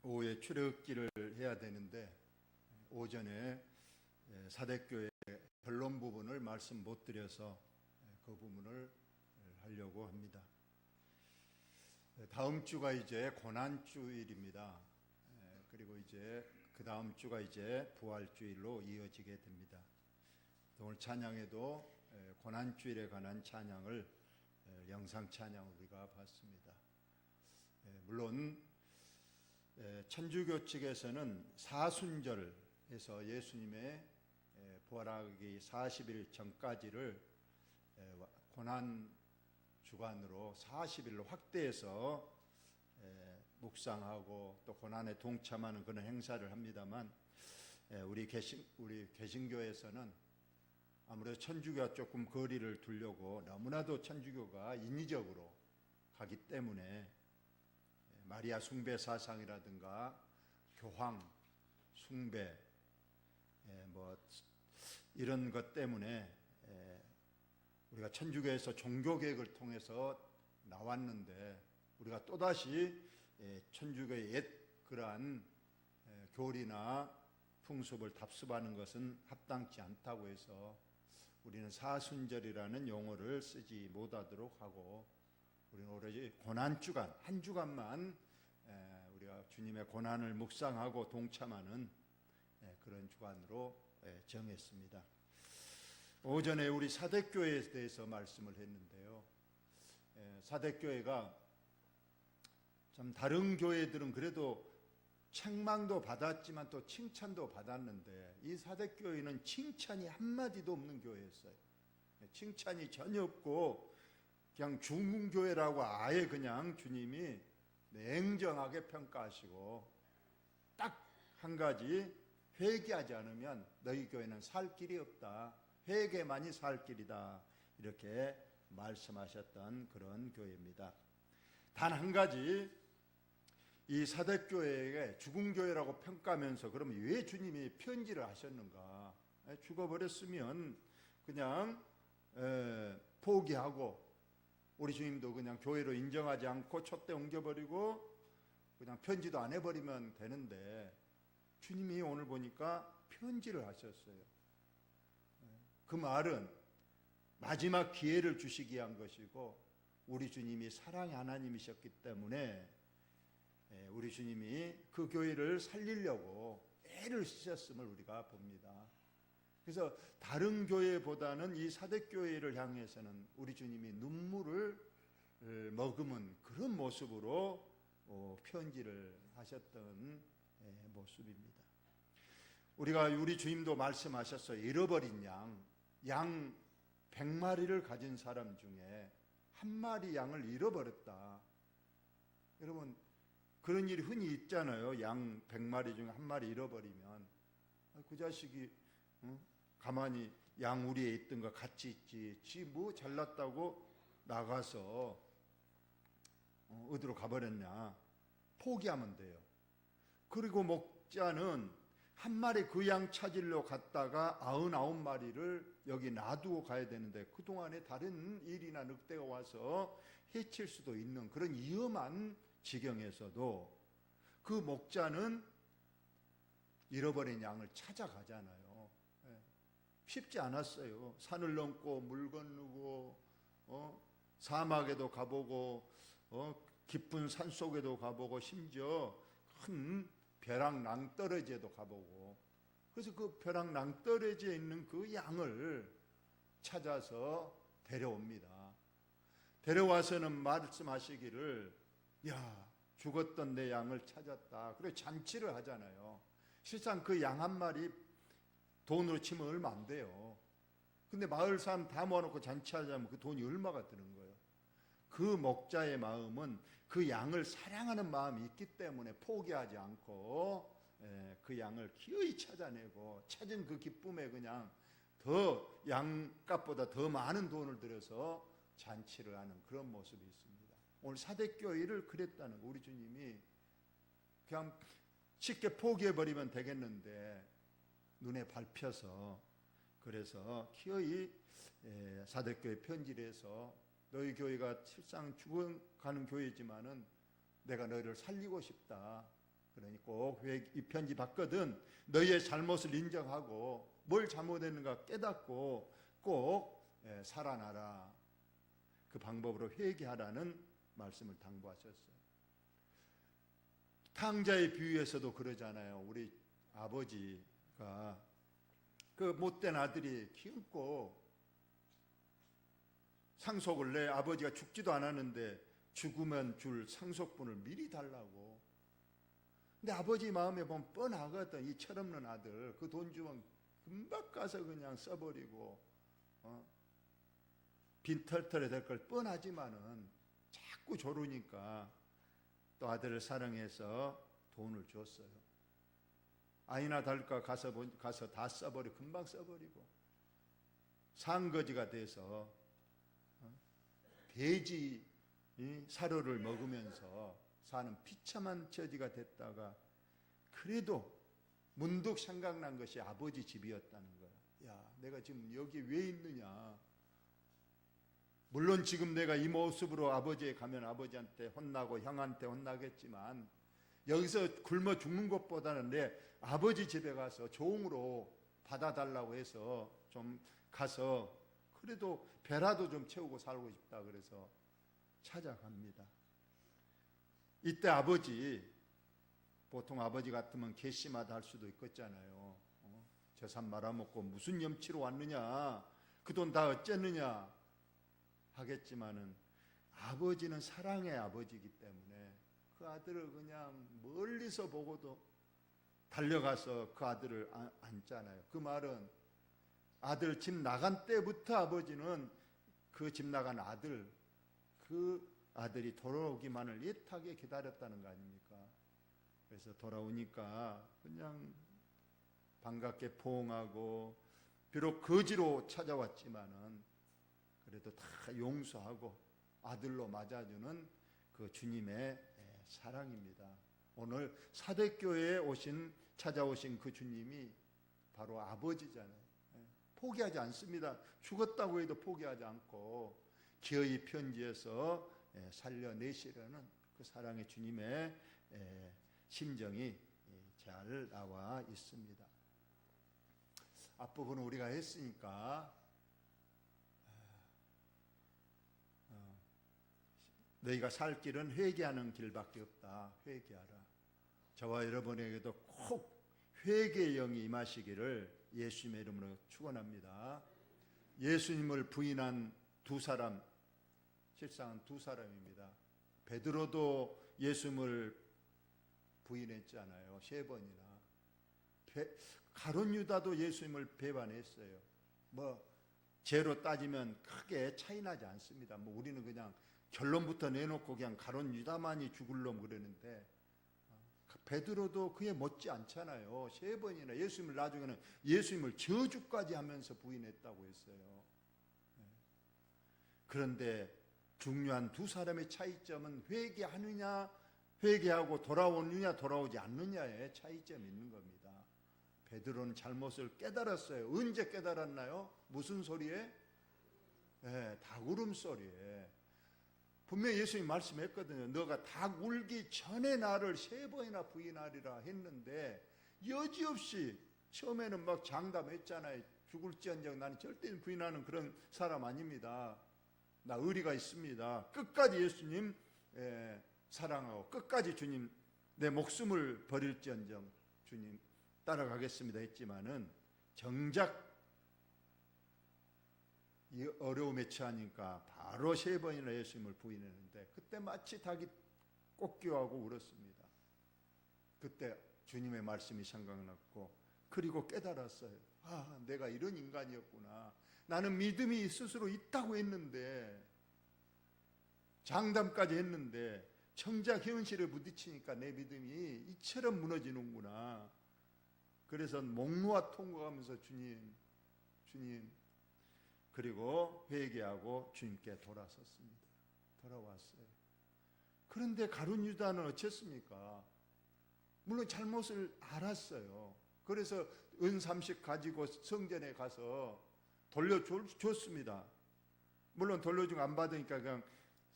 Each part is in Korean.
오후에 출애굽기를 해야 되는데 오전에 사대교회 결론 부분을 말씀 못 드려서 그 부분을 하려고 합니다. 다음 주가 이제 고난주일입니다. 그리고 이제 그 다음 주가 이제 부활주일로 이어지게 됩니다. 오늘 찬양에도 고난주일에 관한 찬양을 영상 찬양 우리가 봤습니다. 물론 천주교 측에서는 사순절에서 예수님의 부활하기 40일 전까지를 고난 주간으로 40일로 확대해서 묵상하고 또 고난에 동참하는 그런 행사를 합니다만 우리 개신교에서는 아무래도 천주교와 조금 거리를 두려고 너무나도 천주교가 인위적으로 가기 때문에 마리아 숭배 사상이라든가 교황 숭배 이런 것 때문에 우리가 천주교에서 종교개혁을 통해서 나왔는데 우리가 또다시 천주교의 옛 그러한 교리나 풍습을 답습하는 것은 합당치 않다고 해서 우리는 사순절이라는 용어를 쓰지 못하도록 하고 우리는 오로지 고난주간 한 주간만 우리가 주님의 고난을 묵상하고 동참하는 그런 주간으로 정했습니다. 오전에 우리 사대교회에 대해서 말씀을 했는데요. 사대교회가 참 다른 교회들은 그래도 책망도 받았지만 또 칭찬도 받았는데 이 사대교회는 칭찬이 한마디도 없는 교회였어요. 칭찬이 전혀 없고 그냥 중흥교회라고 아예 그냥 주님이 냉정하게 평가하시고 딱 한 가지 회개하지 않으면 너희 교회는 살 길이 없다. 회개만이 살 길이다. 이렇게 말씀하셨던 그런 교회입니다. 단 한 가지 이 사대교회에게 죽은 교회라고 평가하면서 그러면 왜 주님이 편지를 하셨는가? 죽어버렸으면 그냥 포기하고 우리 주님도 그냥 교회로 인정하지 않고 촛대 옮겨버리고 그냥 편지도 안 해버리면 되는데 주님이 오늘 보니까 편지를 하셨어요. 그 말은 마지막 기회를 주시기 위한 것이고 우리 주님이 사랑의 하나님이셨기 때문에 우리 주님이 그 교회를 살리려고 애를 쓰셨음을 우리가 봅니다. 그래서 다른 교회보다는 이 사대교회를 향해서는 우리 주님이 눈물을 머금은 그런 모습으로 편지를 하셨던 모습입니다. 우리 주님도 말씀하셨어요. 잃어버린 양 100마리를 가진 사람 중에 한 마리 양을 잃어버렸다. 여러분 그런 일이 흔히 있잖아요. 양 100마리 중에 한 마리 잃어버리면 그 자식이 가만히 양 우리에 있던 거 같이 있지. 지 뭐 잘났다고 나가서 어디로 가버렸냐. 포기하면 돼요. 그리고 목자는 한 마리 그 양 찾으러 갔다가 99마리를 여기 놔두고 가야 되는데 그동안에 다른 일이나 늑대가 와서 해칠 수도 있는 그런 위험한 지경에서도 그 목자는 잃어버린 양을 찾아가잖아요. 쉽지 않았어요. 산을 넘고 물 건너고 사막에도 가보고 깊은 산속에도 가보고 심지어 큰 벼락 낭떠러지에도 가보고 그래서 그 벼락 낭떠러지에 있는 그 양을 찾아서 데려옵니다. 데려와서는 말씀하시기를 야 죽었던 내 양을 찾았다. 그리고 잔치를 하잖아요. 실상 그 양 한 마리 돈으로 치면 얼마 안 돼요. 근데 마을 사람 다 모아놓고 잔치하자면 그 돈이 얼마가 드는 거예요. 그 목자의 마음은 그 양을 사랑하는 마음이 있기 때문에 포기하지 않고 그 양을 기어이 찾아내고 찾은 그 기쁨에 그냥 더 양값보다 더 많은 돈을 들여서 잔치를 하는 그런 모습이 있습니다. 오늘 사대교회를 그랬다는 거. 우리 주님이 그냥 쉽게 포기해버리면 되겠는데 눈에 밟혀서 그래서 기어이 사대교회 편지를 해서 너희 교회가 실상 죽어가는 교회지만은 내가 너희를 살리고 싶다. 그러니 꼭 이 편지 받거든 너희의 잘못을 인정하고 뭘 잘못했는가 깨닫고 꼭 살아나라. 그 방법으로 회개하라는 말씀을 당부하셨어요. 탕자의 비유에서도 그러잖아요. 우리 아버지가 그 못된 아들이 키우고 상속을 내 아버지가 죽지도 않았는데 죽으면 줄 상속분을 미리 달라고. 근데 아버지 마음에 보면 뻔하거든. 이 철없는 아들 그 돈 주면 금방 가서 그냥 써버리고 빈털털이 될 걸 뻔하지만은 자꾸 조르니까 또 아들을 사랑해서 돈을 줬어요. 아이나 다를까 가서 다 써버리고 금방 써버리고 상거지가 돼서 돼지 사료를 먹으면서 사는 비참한 처지가 됐다가 그래도 문득 생각난 것이 아버지 집이었다는 거야. 야, 내가 지금 여기 왜 있느냐. 물론 지금 내가 이 모습으로 아버지에 가면 아버지한테 혼나고 형한테 혼나겠지만 여기서 굶어 죽는 것보다는 내 아버지 집에 가서 종으로 받아달라고 해서 좀 가서 그래도 배라도 좀 채우고 살고 싶다 그래서 찾아갑니다. 이때 아버지, 보통 아버지 같으면 괘씸하다 할 수도 있겠잖아요. 재산 말아먹고 무슨 염치로 왔느냐, 그 돈 다 어쨌느냐 하겠지만은 아버지는 사랑의 아버지이기 때문에 그 아들을 그냥 멀리서 보고도 달려가서 그 아들을 안잖아요. 그 말은 아들 집 나간 때부터 아버지는 그 집 나간 아들, 그 아들이 돌아오기만을 애타게 기다렸다는 거 아닙니까? 그래서 돌아오니까 그냥 반갑게 포옹하고 비록 거지로 찾아왔지만은 그래도 다 용서하고 아들로 맞아주는 그 주님의 사랑입니다. 오늘 사대교회에 찾아오신 그 주님이 바로 아버지잖아요. 포기하지 않습니다. 죽었다고 해도 포기하지 않고 기어이 편지에서 살려내시려는 그 사랑의 주님의 심정이 잘 나와 있습니다. 앞부분은 우리가 했으니까 너희가 살 길은 회개하는 길밖에 없다. 회개하라. 저와 여러분에게도 꼭 회개의 영이 임하시기를 예수님의 이름으로 축원합니다. 예수님을 부인한 두 사람, 실상은 두 사람입니다. 베드로도 예수님을 부인했잖아요. 3번이나. 가룟 유다도 예수님을 배반했어요. 죄로 따지면 크게 차이 나지 않습니다. 우리는 그냥 결론부터 내놓고 그냥 가룟 유다만이 죽을 놈 그러는데 베드로도 그에 못지 않잖아요. 3번이나 예수님을 나중에는 예수님을 저주까지 하면서 부인했다고 했어요. 그런데 중요한 두 사람의 차이점은 회개하느냐, 회개하고 돌아오느냐, 돌아오지 않느냐의 차이점이 있는 겁니다. 베드로는 잘못을 깨달았어요. 언제 깨달았나요? 무슨 소리에? 닭 울음소리에. 분명히 예수님이 말씀했거든요. 너가 닭 울기 전에 나를 3번이나 부인하리라 했는데 여지없이 처음에는 막 장담했잖아요. 죽을지언정 나는 절대 부인하는 그런 사람 아닙니다. 나 의리가 있습니다. 끝까지 예수님 사랑하고 끝까지 주님 내 목숨을 버릴지언정 주님 따라가겠습니다 했지만은 정작 이 어려움에 처하니까 바로 3번이나 예수님을 부인했는데 그때 마치 닭이 꽂기하고 울었습니다. 그때 주님의 말씀이 생각났고 그리고 깨달았어요. 내가 이런 인간이었구나. 나는 믿음이 스스로 있다고 했는데 장담까지 했는데 정작 현실에 부딪히니까 내 믿음이 이처럼 무너지는구나. 그래서 목놓아 통곡하면서 주님 그리고 회개하고 주님께 돌아섰습니다. 돌아왔어요. 그런데 가룟 유다는 어쨌습니까? 물론 잘못을 알았어요. 그래서 은 30 가지고 성전에 가서 돌려줬습니다. 물론 돌려주고 안 받으니까 그냥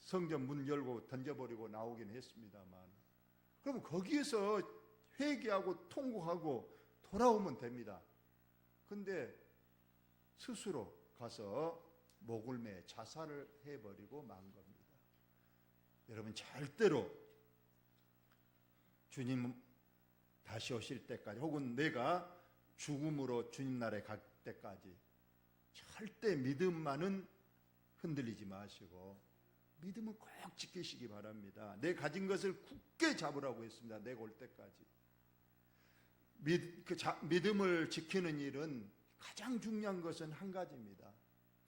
성전 문 열고 던져버리고 나오긴 했습니다만 그럼 거기에서 회개하고 통곡하고 돌아오면 됩니다. 근데 스스로 가서 목을 매 자살을 해버리고 만 겁니다. 여러분, 절대로 주님 다시 오실 때까지, 혹은 내가 죽음으로 주님 나라에 갈 때까지 절대 믿음만은 흔들리지 마시고 믿음은 꼭 지키시기 바랍니다. 내 가진 것을 굳게 잡으라고 했습니다. 내가 올 때까지. 믿음을 지키는 일은 가장 중요한 것은 한 가지입니다.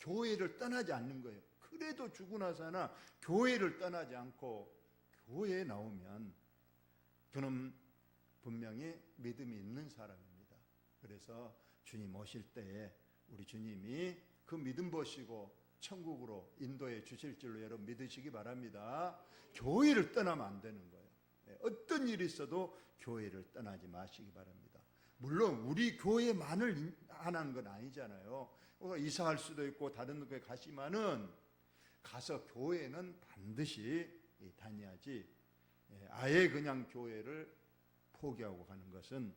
교회를 떠나지 않는 거예요. 그래도 죽고 나서나 교회를 떠나지 않고 교회에 나오면 그는 분명히 믿음이 있는 사람입니다. 그래서 주님 오실 때에 우리 주님이 그 믿음 보시고 천국으로 인도해 주실 줄로 여러분 믿으시기 바랍니다. 교회를 떠나면 안 되는 거예요. 어떤 일이 있어도 교회를 떠나지 마시기 바랍니다. 물론 우리 교회만을 하는 건 아니잖아요. 이사할 수도 있고 다른 교회 가시면은 가서 교회는 반드시 다녀야지, 아예 그냥 교회를 포기하고 가는 것은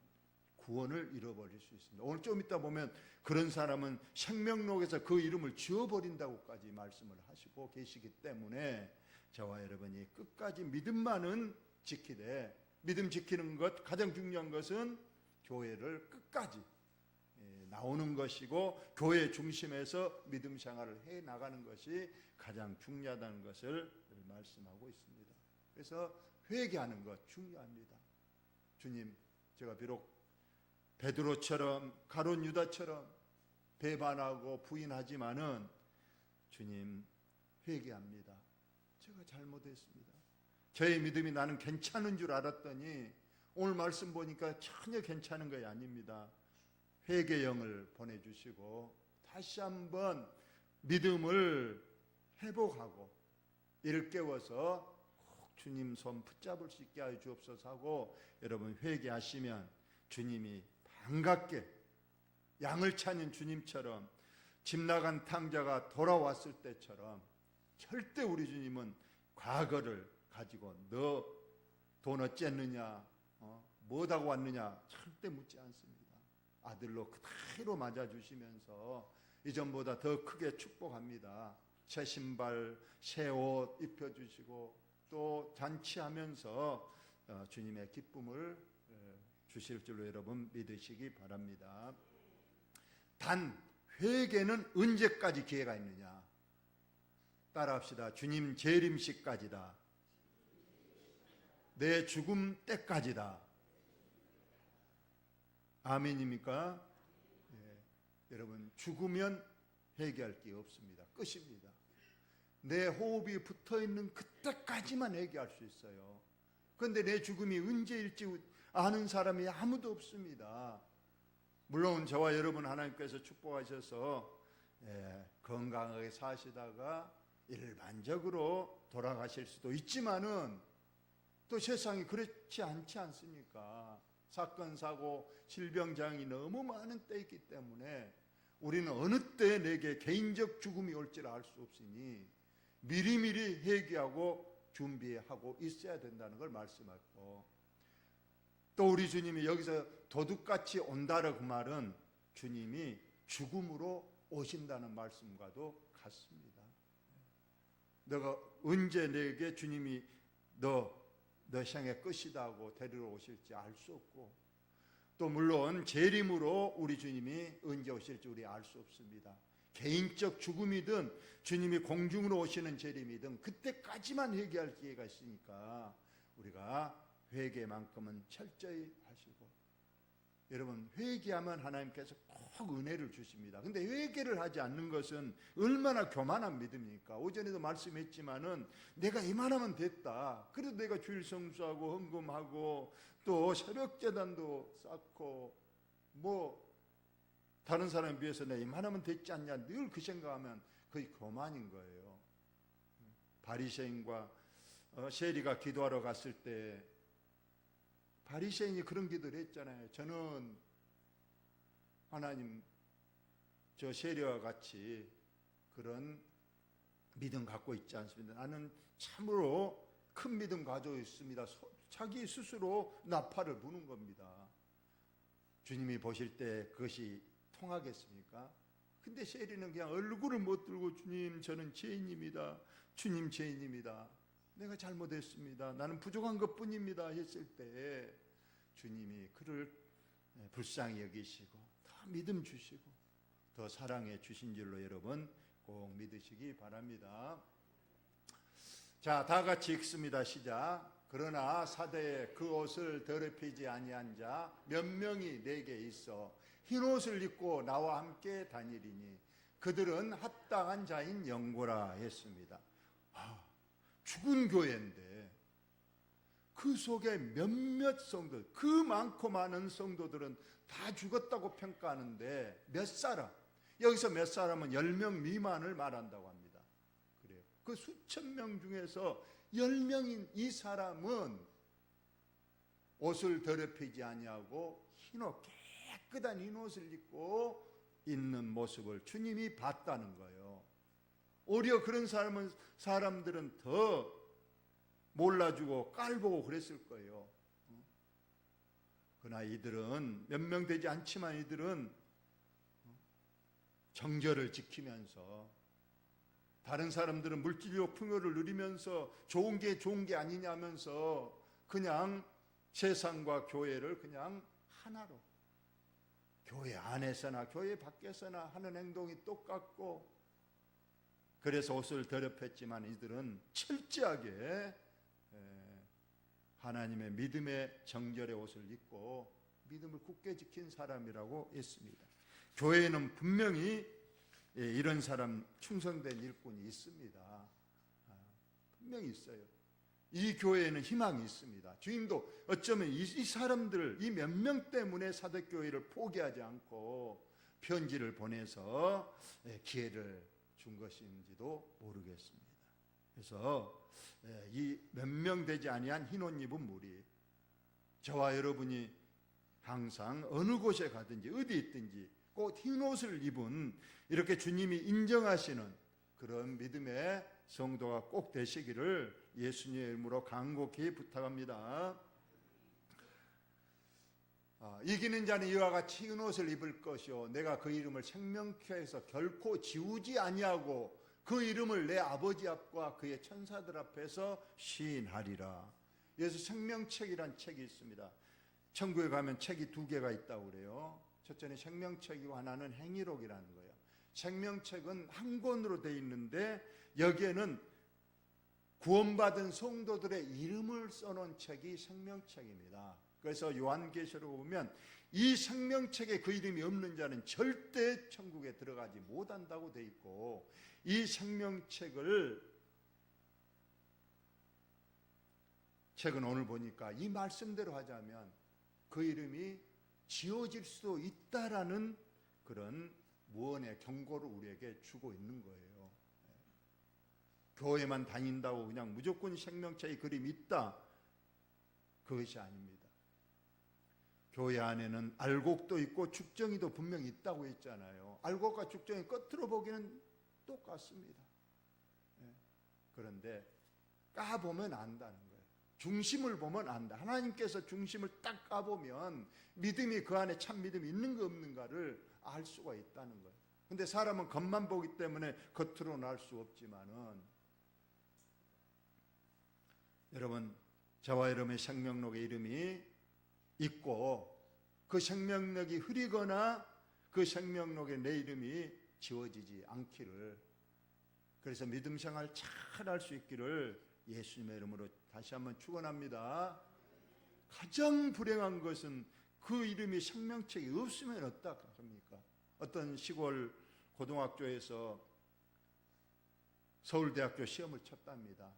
구원을 잃어버릴 수 있습니다. 오늘 좀 이따 보면 그런 사람은 생명록에서 그 이름을 지워버린다고까지 말씀을 하시고 계시기 때문에 저와 여러분이 끝까지 믿음만은 지키되, 믿음 지키는 것 가장 중요한 것은 교회를 끝까지 나오는 것이고 교회 중심에서 믿음 생활을 해 나가는 것이 가장 중요하다는 것을 말씀하고 있습니다. 그래서 회개하는 것 중요합니다. 주님, 제가 비록 베드로처럼 가룟 유다처럼 배반하고 부인하지만은 주님, 회개합니다. 제가 잘못했습니다. 저의 믿음이 나는 괜찮은 줄 알았더니 오늘 말씀 보니까 전혀 괜찮은 것이 아닙니다. 회개의 영을 보내주시고 다시 한번 믿음을 회복하고 이를 깨워서 꼭 주님 손 붙잡을 수 있게 하여 주옵소서 하고, 여러분 회개하시면 주님이 반갑게 양을 찾는 주님처럼 집 나간 탕자가 돌아왔을 때처럼 절대 우리 주님은 과거를 가지고 너 돈 어쨌느냐, 뭐하고 왔느냐 절대 묻지 않습니다. 아들로 그대로 맞아주시면서 이전보다 더 크게 축복합니다. 새 신발, 새 옷 입혀주시고 또 잔치하면서 주님의 기쁨을 주실 줄로 여러분 믿으시기 바랍니다. 단 회개는 언제까지 기회가 있느냐? 따라합시다. 주님 재림식까지다. 내 죽음 때까지다. 아멘입니까? 여러분, 죽으면 회개할 게 없습니다. 끝입니다. 내 호흡이 붙어있는 그때까지만 회개할 수 있어요. 그런데 내 죽음이 언제일지 아는 사람이 아무도 없습니다. 물론 저와 여러분 하나님께서 축복하셔서 건강하게 사시다가 일반적으로 돌아가실 수도 있지만은 또 세상이 그렇지 않지 않습니까? 사건, 사고, 질병장이 너무 많은 때이기 때문에 우리는 어느 때 내게 개인적 죽음이 올지를 알 수 없으니 미리미리 회개하고 준비하고 있어야 된다는 걸 말씀하고, 또 우리 주님이 여기서 도둑같이 온다는 그 말은 주님이 죽음으로 오신다는 말씀과도 같습니다. 너가 언제 내게 주님이 너 생의 끝이다 하고 데리러 오실지 알 수 없고, 또 물론 재림으로 우리 주님이 언제 오실지 우리 알 수 없습니다. 개인적 죽음이든 주님이 공중으로 오시는 재림이든 그때까지만 회개할 기회가 있으니까 우리가 회개만큼은 철저히 하시고, 여러분 회개하면 하나님께서 꼭 은혜를 주십니다. 근데 회개를 하지 않는 것은 얼마나 교만한 믿음입니까? 오전에도 말씀했지만은 내가 이만하면 됐다, 그래도 내가 주일 성수하고 헌금하고 또 새벽 제단도 쌓고 뭐 다른 사람에 비해서 내가 이만하면 됐지 않냐, 늘 그 생각하면 거의 교만인 거예요. 바리새인과 세리가 기도하러 갔을 때 바리새인이 그런 기도를 했잖아요. 저는 하나님, 저 세리와 같이 그런 믿음 갖고 있지 않습니다. 나는 참으로 큰 믿음 가지고 있습니다. 자기 스스로 나팔을 부는 겁니다. 주님이 보실 때 그것이 통하겠습니까? 근데 셰리는 그냥 얼굴을 못 들고 주님 저는 죄인입니다. 주님 죄인입니다. 내가 잘못했습니다. 나는 부족한 것뿐입니다 했을 때 주님이 그를 불쌍히 여기시고 더 믿음 주시고 더 사랑해 주신 줄로 여러분 꼭 믿으시기 바랍니다. 자, 다 같이 읽습니다. 시작. 그러나 사대에 그 옷을 더럽히지 아니한 자 몇 명이 내게 있어 흰옷을 입고 나와 함께 다니리니 그들은 합당한 자인 영고라 했습니다. 죽은 교회인데 그 속에 몇몇 성도, 그 많고 많은 성도들은 다 죽었다고 평가하는데 몇 사람, 여기서 몇 사람은 10명 미만을 말한다고 합니다. 그래요. 그 수천 명 중에서 10명인 이 사람은 옷을 더럽히지 아니하고 흰옷, 깨끗한 흰옷을 입고 있는 모습을 주님이 봤다는 거예요. 오히려 그런 사람들은 더 몰라주고 깔보고 그랬을 거예요. 그러나 이들은 몇 명 되지 않지만 이들은 정절을 지키면서 다른 사람들은 물질적 풍요를 누리면서 좋은 게 아니냐면서 그냥 세상과 교회를 그냥 하나로 교회 안에서나 교회 밖에서나 하는 행동이 똑같고 그래서 옷을 더럽혔지만 이들은 철저하게 하나님의 믿음의 정결의 옷을 입고 믿음을 굳게 지킨 사람이라고 했습니다. 교회에는 분명히 이런 사람 충성된 일꾼이 있습니다. 분명히 있어요. 이 교회에는 희망이 있습니다. 주님도 어쩌면 이 사람들, 이 몇 명 때문에 사도교회를 포기하지 않고 편지를 보내서 기회를 준 것인지도 모르겠습니다. 그래서 이 몇 명 되지 아니한 흰옷 입은 무리, 저와 여러분이 항상 어느 곳에 가든지 어디 있든지 꼭 흰옷을 입은 이렇게 주님이 인정하시는 그런 믿음의 성도가 꼭 되시기를 예수님의 이름으로 간곡히 부탁합니다. 이기는 자는 이와 같이 흰 옷을 입을 것이요 내가 그 이름을 생명책에서 결코 지우지 아니하고 그 이름을 내 아버지 앞과 그의 천사들 앞에서 시인하리라. 여기서 생명책이란 책이 있습니다. 천국에 가면 책이 2개가 있다고 그래요. 첫째는 생명책이고 하나는 행위록이라는 거예요. 생명책은 한 권으로 되어 있는데 여기에는 구원받은 성도들의 이름을 써놓은 책이 생명책입니다. 그래서 요한계시록을 보면 이 생명책에 그 이름이 없는 자는 절대 천국에 들어가지 못한다고 되어 있고 이 생명책은 오늘 보니까 이 말씀대로 하자면 그 이름이 지워질 수도 있다라는 그런 무언의 경고를 우리에게 주고 있는 거예요. 교회만 다닌다고 그냥 무조건 생명책의 그림이 있다, 그것이 아닙니다. 교회 안에는 알곡도 있고 죽정이도 분명히 있다고 했잖아요. 알곡과 죽정이 겉으로 보기는 똑같습니다. 그런데 까보면 안다는 거예요. 중심을 보면 안다. 하나님께서 중심을 딱 까보면 믿음이 그 안에 참 믿음이 있는가 없는가를 알 수가 있다는 거예요. 근데 사람은 겉만 보기 때문에 겉으로는 알 수 없지만은 여러분, 저와 여러분의 생명록에 이름이 있고 그 생명록이 흐리거나 그 생명록에 내 이름이 지워지지 않기를, 그래서 믿음 생활 잘 할 수 있기를 예수님의 이름으로 다시 한번 축원합니다. 가장 불행한 것은 그 이름이 생명책이 없으면 어떡합니까? 어떤 시골 고등학교에서 서울대학교 시험을 쳤답니다.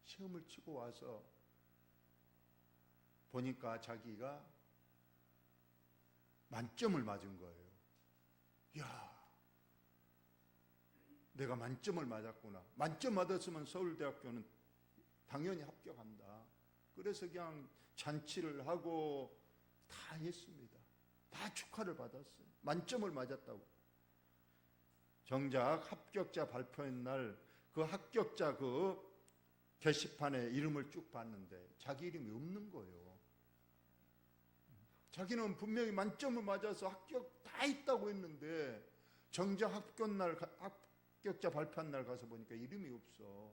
시험을 치고 와서 보니까 자기가 만점을 맞은 거예요. 이야, 내가 만점을 맞았구나. 만점 맞았으면 서울대학교는 당연히 합격한다. 그래서 그냥 잔치를 하고 다 했습니다. 다 축하를 받았어요. 만점을 맞았다고. 정작 합격자 발표한 날 그 합격자 그 게시판에 이름을 쭉 봤는데 자기 이름이 없는 거예요. 자기는 분명히 만점을 맞아서 합격 다 있다고 했는데 정작 합격자 발표한 날 가서 보니까 이름이 없어.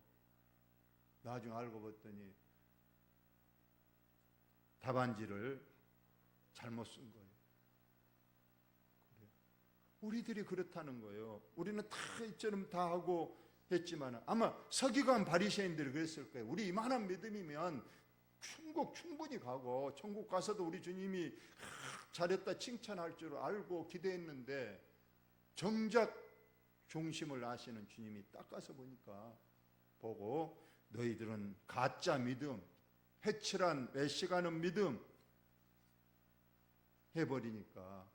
나중에 알고 봤더니 답안지를 잘못 쓴 거예요. 우리들이 그렇다는 거예요. 우리는 다 이처럼 다 하고 했지만 아마 서기관 바리새인들이 그랬을 거예요. 우리 이만한 믿음이면 천국 충분히 가고 천국 가서도 우리 주님이 잘했다 칭찬할 줄 알고 기대했는데 정작 중심을 아시는 주님이 딱 가서 보니까 보고 너희들은 가짜 믿음, 해칠한 외식하는 믿음 해버리니까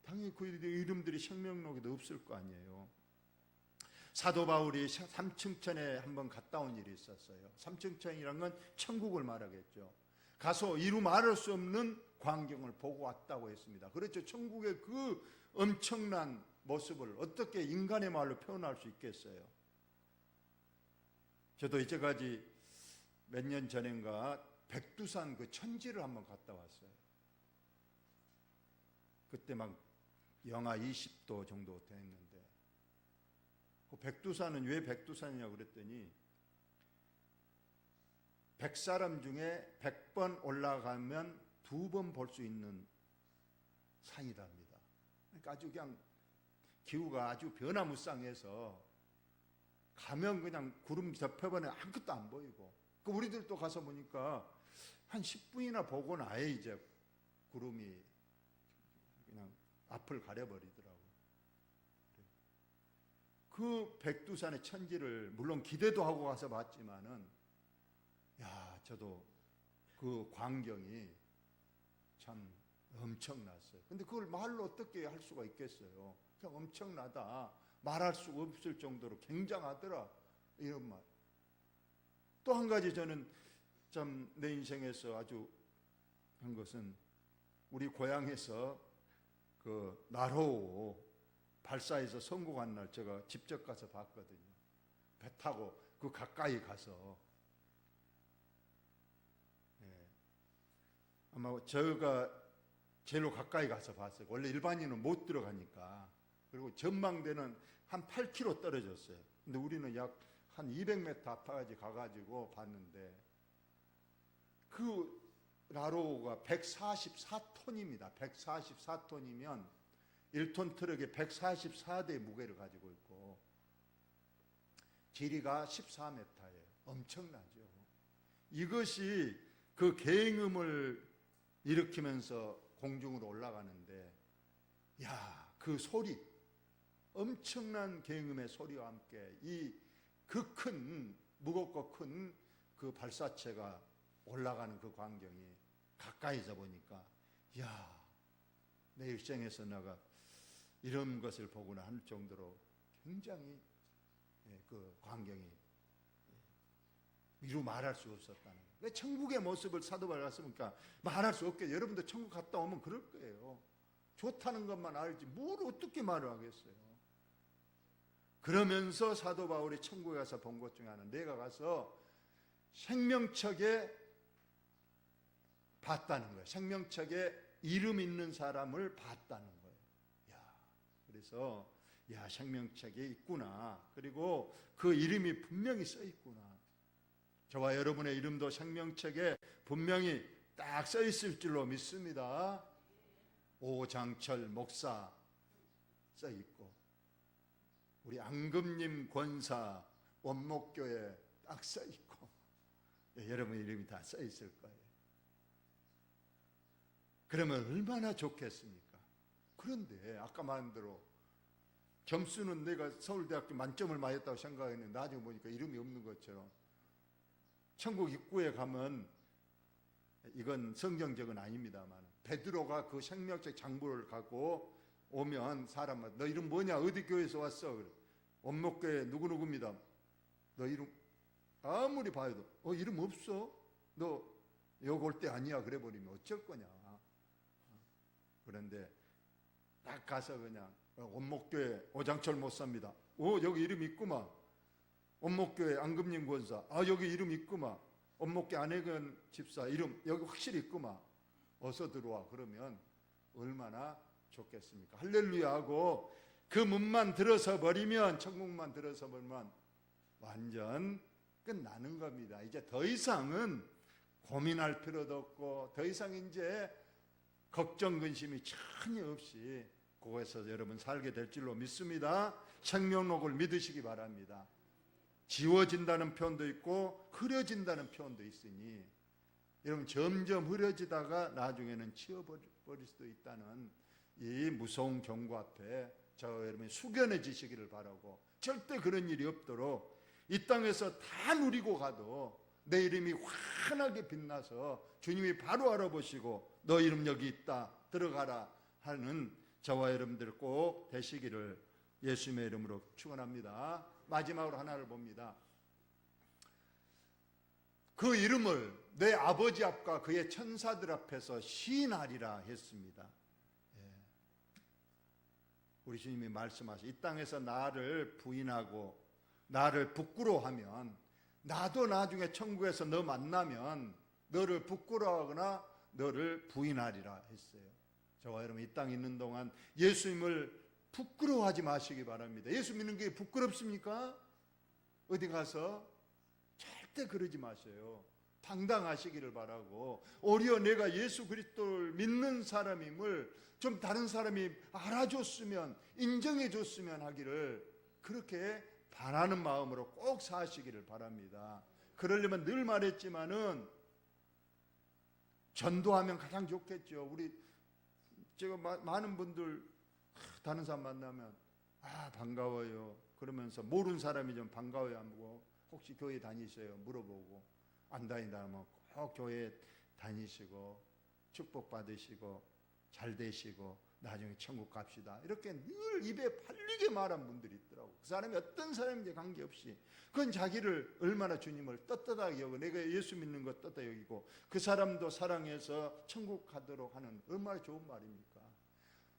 당연히 그 이름들이 생명록에도 없을 거 아니에요. 사도 바울이 삼층천에 한번 갔다 온 일이 있었어요. 삼층천이란 건 천국을 말하겠죠. 가서 이루 말할 수 없는 광경을 보고 왔다고 했습니다. 그렇죠. 천국의 그 엄청난 모습을 어떻게 인간의 말로 표현할 수 있겠어요. 저도 이제까지 몇 년 전인가 백두산 그 천지를 한번 갔다 왔어요. 그때 막 영하 20도 정도 됐는데 그 백두산은 왜 백두산이냐고 그랬더니 100사람 중에 100번 올라가면 2번 볼 수 있는 산이랍니다. 그러니까 아주 그냥 기후가 아주 변화무쌍해서 가면 그냥 구름 덮여버려 아무것도 안 보이고 그 우리들도 가서 보니까 한 10분이나 보고 나에 이제 구름이 그냥 앞을 가려버리더라고요. 그 백두산의 천지를 물론 기대도 하고 가서 봤지만은 야 저도 그 광경이 참 엄청났어요. 근데 그걸 말로 어떻게 할 수가 있겠어요. 그냥 엄청나다 말할 수 없을 정도로 굉장하더라 이런 말. 또 한 가지 저는 참 내 인생에서 아주 한 것은 우리 고향에서 그 나로우 발사에서 성공한 날 제가 직접 가서 봤거든요. 배 타고 그 가까이 가서 아마 제가 제일로 가까이 가서 봤어요. 원래 일반인은 못 들어가니까. 그리고 전망대는 한 8km 떨어졌어요. 근데 우리는 약 한 200m 앞까지 가가지고 봤는데 그 나로우가 144톤입니다. 144톤이면 1톤 트럭에 144대의 무게를 가지고 있고 길이가 14m예요. 엄청나죠. 이것이 그 계행음을 일으키면서 공중으로 올라가는데 야, 그 소리 엄청난 계행음의 소리와 함께 이 그 큰 무겁고 큰 그 발사체가 올라가는 그 광경이 가까이서 보니까 야, 내 일생에서 내가 이런 것을 보거나 할 정도로 굉장히 그 광경이 이루 말할 수 없었다는 거예요. 천국의 모습을 사도 바울이 갔으니까 말할 수 없게 여러분도 천국 갔다 오면 그럴 거예요. 좋다는 것만 알지 뭘 어떻게 말을 하겠어요. 그러면서 사도 바울이 천국에 가서 본 것 중에 하나는 내가 가서 생명책에 봤다는 거예요. 생명책에 이름 있는 사람을 봤다는 거예요. 야, 그래서 야, 생명책에 있구나. 그리고 그 이름이 분명히 써 있구나. 저와 여러분의 이름도 생명책에 분명히 딱 써 있을 줄로 믿습니다. 오장철 목사 써 있고 우리 앙금님 권사 원목교에 딱 써 있고 여러분 이름이 다 써 있을 거예요. 그러면 얼마나 좋겠습니까? 그런데 아까 말한 대로 점수는 내가 서울대학교 만점을 맞았다고 생각했는데 나중에 보니까 이름이 없는 것처럼 천국 입구에 가면 이건 성경적은 아닙니다만 베드로가 그 생명책 장부를 갖고 오면 사람마다 너 이름 뭐냐? 어디 교회에서 왔어? 그래. 원목교회 누구누구입니다. 너 이름 아무리 봐도 이름 없어? 너 여기 올 때 아니야? 그래 버리면 어쩔 거냐? 그런데 딱 가서 그냥 원목교회 오장철 못삽니다. 여기 이름 있구만. 원목교회 안금님 권사, 여기 이름 있구만. 원목교 안혜근 집사 이름 여기 확실히 있구만. 어서 들어와. 그러면 얼마나 좋겠습니까? 할렐루야 하고 그 문만 들어서 버리면, 천국만 들어서 버리면 완전 끝나는 겁니다. 이제 더 이상은 고민할 필요도 없고 더 이상 이제 걱정 근심이 전혀 없이 그곳에서 여러분 살게 될 줄로 믿습니다. 생명록을 믿으시기 바랍니다. 지워진다는 표현도 있고 흐려진다는 표현도 있으니 여러분 점점 흐려지다가 나중에는 치워버릴 수도 있다는 이 무서운 경고 앞에 저와 여러분이 숙연해지시기를 바라고, 절대 그런 일이 없도록 이 땅에서 다 누리고 가도 내 이름이 환하게 빛나서 주님이 바로 알아보시고 너 이름 여기 있다 들어가라 하는 저와 여러분들 꼭 되시기를 예수님의 이름으로 축원합니다. 마지막으로 하나를 봅니다. 그 이름을 내 아버지 앞과 그의 천사들 앞에서 시인하리라 했습니다. 우리 주님이 말씀하시, 이 땅에서 나를 부인하고 나를 부끄러워하면 나도 나중에 천국에서 너 만나면 너를 부끄러워하거나 너를 부인하리라 했어요. 저와 여러분 이 땅에 있는 동안 예수님을 부끄러워하지 마시기 바랍니다. 예수 믿는 게 부끄럽습니까? 어디 가서 절대 그러지 마세요. 당당하시기를 바라고, 오히려 내가 예수 그리스도를 믿는 사람임을 좀 다른 사람이 알아줬으면, 인정해줬으면 하기를 그렇게 바라는 마음으로 꼭 사시기를 바랍니다. 그러려면 늘 말했지만은 전도하면 가장 좋겠죠. 우리 제가 많은 분들 다른 사람 만나면 반가워요 그러면서 모르는 사람이 좀 반가워요 하고 혹시 교회 다니세요 물어보고, 안 다닌다면 꼭 교회 다니시고 축복 받으시고 잘 되시고 나중에 천국 갑시다 이렇게 늘 입에 팔리게 말한 분들이 있더라고. 그 사람이 어떤 사람인지 관계없이 그건 자기를 얼마나 주님을 떳떳하게 여기고 내가 예수 믿는 것 떳떳하게 여기고 그 사람도 사랑해서 천국 가도록 하는 얼마나 좋은 말입니까?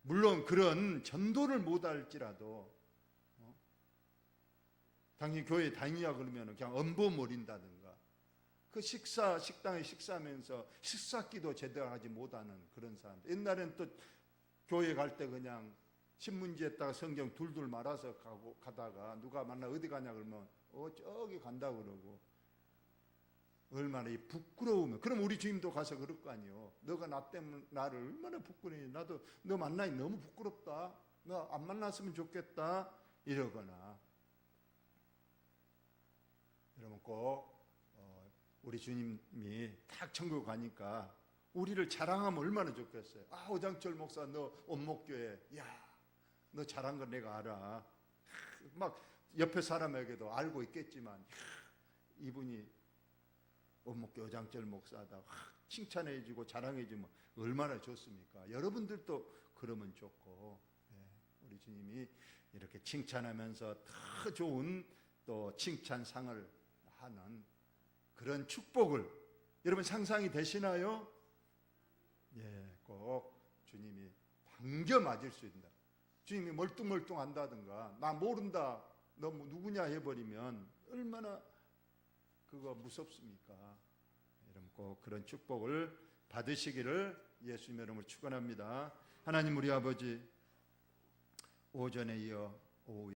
물론 그런 전도를 못할지라도 당연히 교회 다니냐 그러면 그냥 엄버무린다든가 그 식당에 식사하면서 식사기도 제대로 하지 못하는 그런 사람들. 옛날엔 또 교회 갈 때 그냥 신문지에다가 성경 둘둘 말아서 가다가 누가 만나 어디 가냐 그러면 저기 간다 그러고 얼마나 이 부끄러우면. 그럼 우리 주님도 가서 그럴 거 아니에요. 너가 나 때문에 나를 얼마나 부끄러워. 나도 너 만나니 너무 부끄럽다. 너 안 만났으면 좋겠다. 이러거나. 여러분 꼭 우리 주님이 딱 천국 가니까 우리를 자랑하면 얼마나 좋겠어요. 오장철 목사 너 원목교회 너 잘한 거 내가 알아. 막 옆에 사람에게도 알고 있겠지만 이분이 원목교 오장철 목사다 칭찬해주고 자랑해주면 얼마나 좋습니까? 여러분들도 그러면 좋고 우리 주님이 이렇게 칭찬하면서 더 좋은 또 칭찬상을 하는 그런 축복을 여러분 상상이 되시나요? 꼭 주님이 반겨 맞을 수 있다. 주님이 멀뚱멀뚱 한다든가 나 모른다 너 누구냐 해버리면 얼마나 그거 무섭습니까? 여러분 꼭 그런 축복을 받으시기를 예수님의 이름으로 축원합니다. 하나님 우리 아버지 오전에 이어 오후